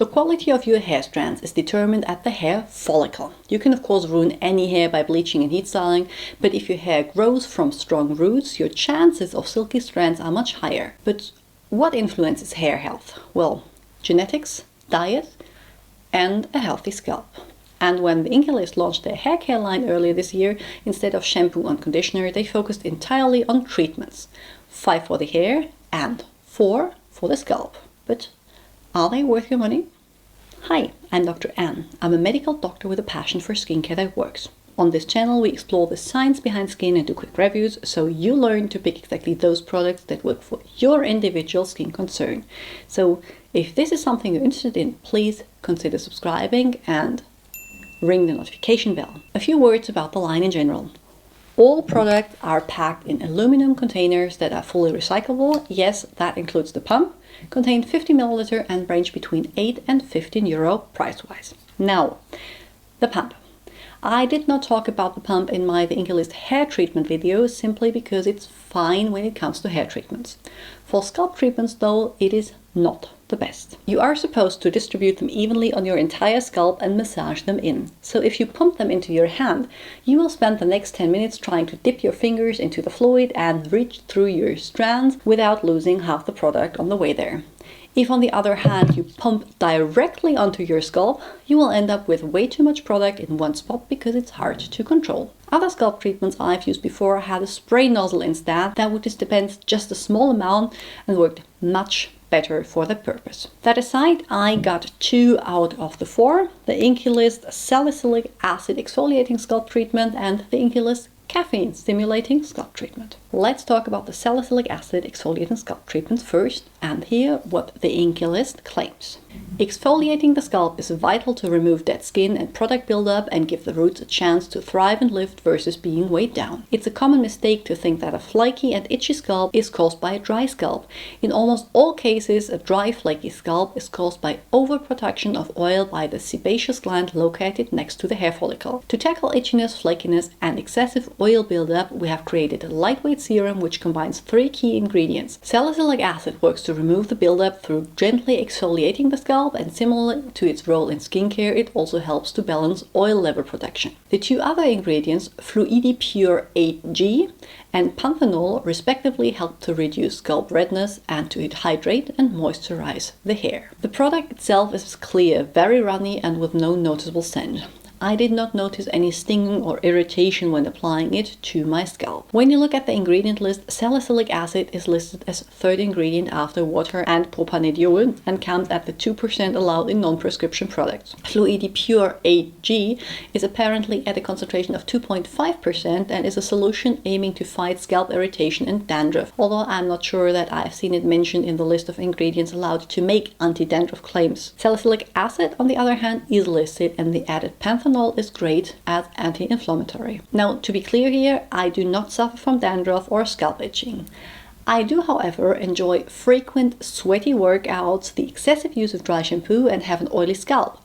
The quality of your hair strands is determined at the hair follicle. You can of course ruin any hair by bleaching and heat styling, but if your hair grows from strong roots, your chances of silky strands are much higher. But what influences hair health? Well, genetics, diet, and a healthy scalp. And when the Inkey launched their hair care line earlier this year, instead of shampoo and conditioner, they focused entirely on treatments. 5 for the hair and 4 for the scalp. But are they worth your money? Hi, I'm Dr. Anne. I'm a medical doctor with a passion for skincare that works. On this channel, we explore the science behind skin and do quick reviews, so you learn to pick exactly those products that work for your individual skin concern. So if this is something you're interested in, please consider subscribing and ring the notification bell. A few words about the line in general. All products are packed in aluminum containers that are fully recyclable. Yes, that includes the pump, contain 50 ml and range between 8 and 15 euro price-wise. Now, the pump. I did not talk about the pump in my The Inkey hair treatment video simply because it's fine when it comes to hair treatments. For scalp treatments though, it is not the best. You are supposed to distribute them evenly on your entire scalp and massage them in. So if you pump them into your hand, you will spend the next 10 minutes trying to dip your fingers into the fluid and reach through your strands without losing half the product on the way there. If on the other hand you pump directly onto your scalp, you will end up with way too much product in one spot because it's hard to control. Other scalp treatments I've used before had a spray nozzle instead that would dispense just a small amount and worked much better for the purpose. That aside, I got 2 out of the 4, the Inkey Salicylic Acid Exfoliating Scalp Treatment and the Inkey Caffeine Stimulating Scalp Treatment. Let's talk about the Salicylic Acid Exfoliating Scalp Treatment first, and hear what the Inkey claims. Exfoliating the scalp is vital to remove dead skin and product buildup and give the roots a chance to thrive and lift versus being weighed down. It's a common mistake to think that a flaky and itchy scalp is caused by a dry scalp. In almost all cases, a dry, flaky scalp is caused by overproduction of oil by the sebaceous gland located next to the hair follicle. To tackle itchiness, flakiness, and excessive oil buildup, we have created a lightweight serum which combines 3 key ingredients. Salicylic acid works to remove the buildup through gently exfoliating the scalp, and similar to its role in skincare, it also helps to balance oil level production. The 2 other ingredients, FluidiPure 8G and Panthenol, respectively help to reduce scalp redness and to hydrate and moisturize the hair. The product itself is clear, very runny and with no noticeable scent. I did not notice any stinging or irritation when applying it to my scalp. When you look at the ingredient list, salicylic acid is listed as 3rd ingredient after water and propanediol and comes at the 2% allowed in non-prescription products. FluidiPure 8G is apparently at a concentration of 2.5% and is a solution aiming to fight scalp irritation and dandruff, although I'm not sure that I've seen it mentioned in the list of ingredients allowed to make anti-dandruff claims. Salicylic acid, on the other hand, is listed, and the added panthenol is great as anti-inflammatory. Now, to be clear here, I do not suffer from dandruff or scalp itching. I do, however, enjoy frequent sweaty workouts, the excessive use of dry shampoo, and have an oily scalp,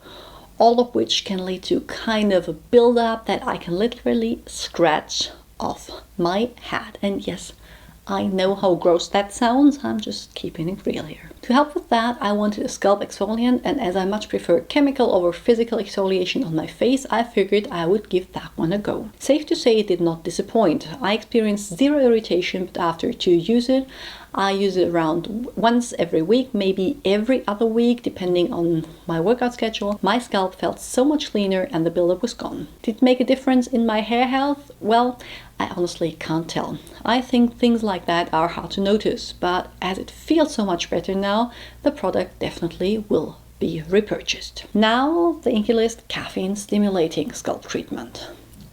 all of which can lead to kind of a buildup that I can literally scratch off my head. And yes, I know how gross that sounds, I'm just keeping it real here. To help with that, I wanted a scalp exfoliant, and as I much prefer chemical over physical exfoliation on my face, I figured I would give that one a go. Safe to say it did not disappoint. I experienced 0 irritation, but after 2 uses, I use it around once every week, maybe every other week, depending on my workout schedule. My scalp felt so much cleaner and the buildup was gone. Did it make a difference in my hair health? Well, I honestly can't tell. I think things like that are hard to notice, but as it feels so much better now, the product definitely will be repurchased. Now, the Inkey Caffeine Stimulating Scalp Treatment.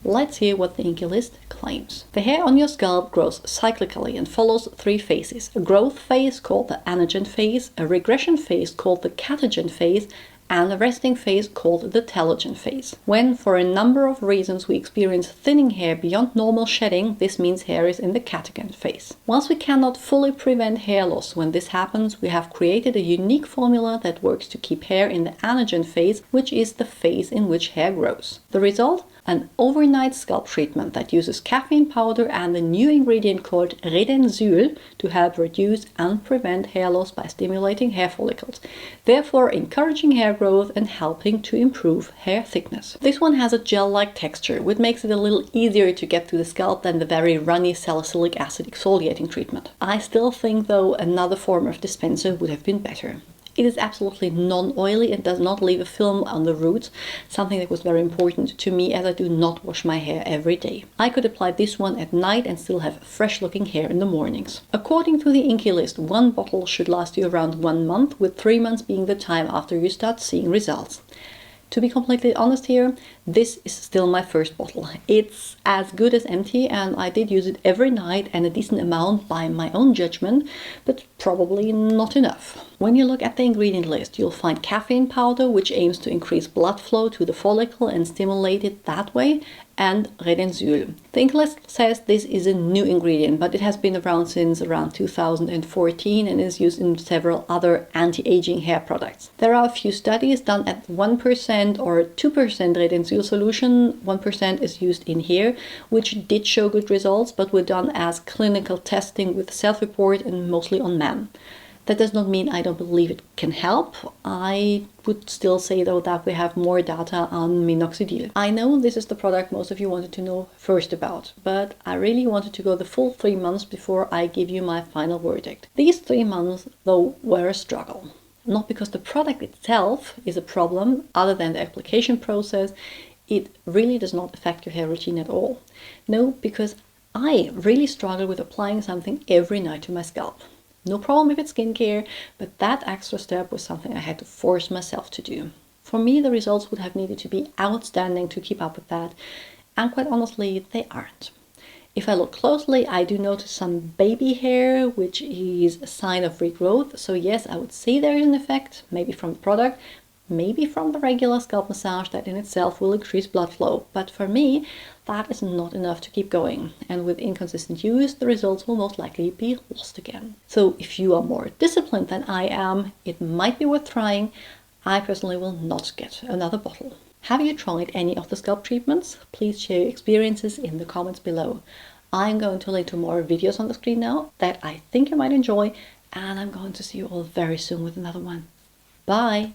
Let's hear what the Inkey claims. The hair on your scalp grows cyclically and follows 3 phases. A growth phase called the anagen phase, a regression phase called the catagen phase, and a resting phase called the telogen phase. When, for a number of reasons, we experience thinning hair beyond normal shedding, this means hair is in the catagen phase. Whilst we cannot fully prevent hair loss when this happens, we have created a unique formula that works to keep hair in the anagen phase, which is the phase in which hair grows. The result? an overnight scalp treatment that uses caffeine powder and a new ingredient called Redensyl to help reduce and prevent hair loss by stimulating hair follicles, therefore encouraging hair growth and helping to improve hair thickness. This one has a gel-like texture, which makes it a little easier to get to the scalp than the very runny salicylic acid exfoliating treatment. I still think, though, another form of dispenser would have been better. It is absolutely non-oily and does not leave a film on the roots, something that was very important to me as I do not wash my hair every day. I could apply this one at night and still have fresh looking hair in the mornings. According to the INCI list, one bottle should last you around 1 month, with 3 months being the time after you start seeing results. To be completely honest here, this is still my first bottle. It's as good as empty and I did use it every night and a decent amount by my own judgment, but probably not enough. When you look at the ingredient list, you'll find caffeine powder, which aims to increase blood flow to the follicle and stimulate it that way, and Redensyl. The INCI list says this is a new ingredient, but it has been around since around 2014 and is used in several other anti-aging hair products. There are a few studies done at 1% or 2% Redensyl solution. 1% is used in here, which did show good results, but were done as clinical testing with self-report and mostly on men. That does not mean I don't believe it can help. I would still say, though, that we have more data on minoxidil. I know this is the product most of you wanted to know first about, but I really wanted to go the full 3 months before I give you my final verdict. These 3 months, though, were a struggle. Not because the product itself is a problem, other than the application process. It really does not affect your hair routine at all. No, because I really struggle with applying something every night to my scalp. No problem if it's skincare, but that extra step was something I had to force myself to do. For me, the results would have needed to be outstanding to keep up with that, and quite honestly, they aren't. If I look closely, I do notice some baby hair, which is a sign of regrowth. So yes, I would say there is an effect, maybe from the product, maybe from the regular scalp massage that in itself will increase blood flow. But for me, that is not enough to keep going. And with inconsistent use, the results will most likely be lost again. So if you are more disciplined than I am, it might be worth trying. I personally will not get another bottle. Have you tried any of the scalp treatments? Please share your experiences in the comments below. I'm going to link to more videos on the screen now that I think you might enjoy, and I'm going to see you all very soon with another one. Bye!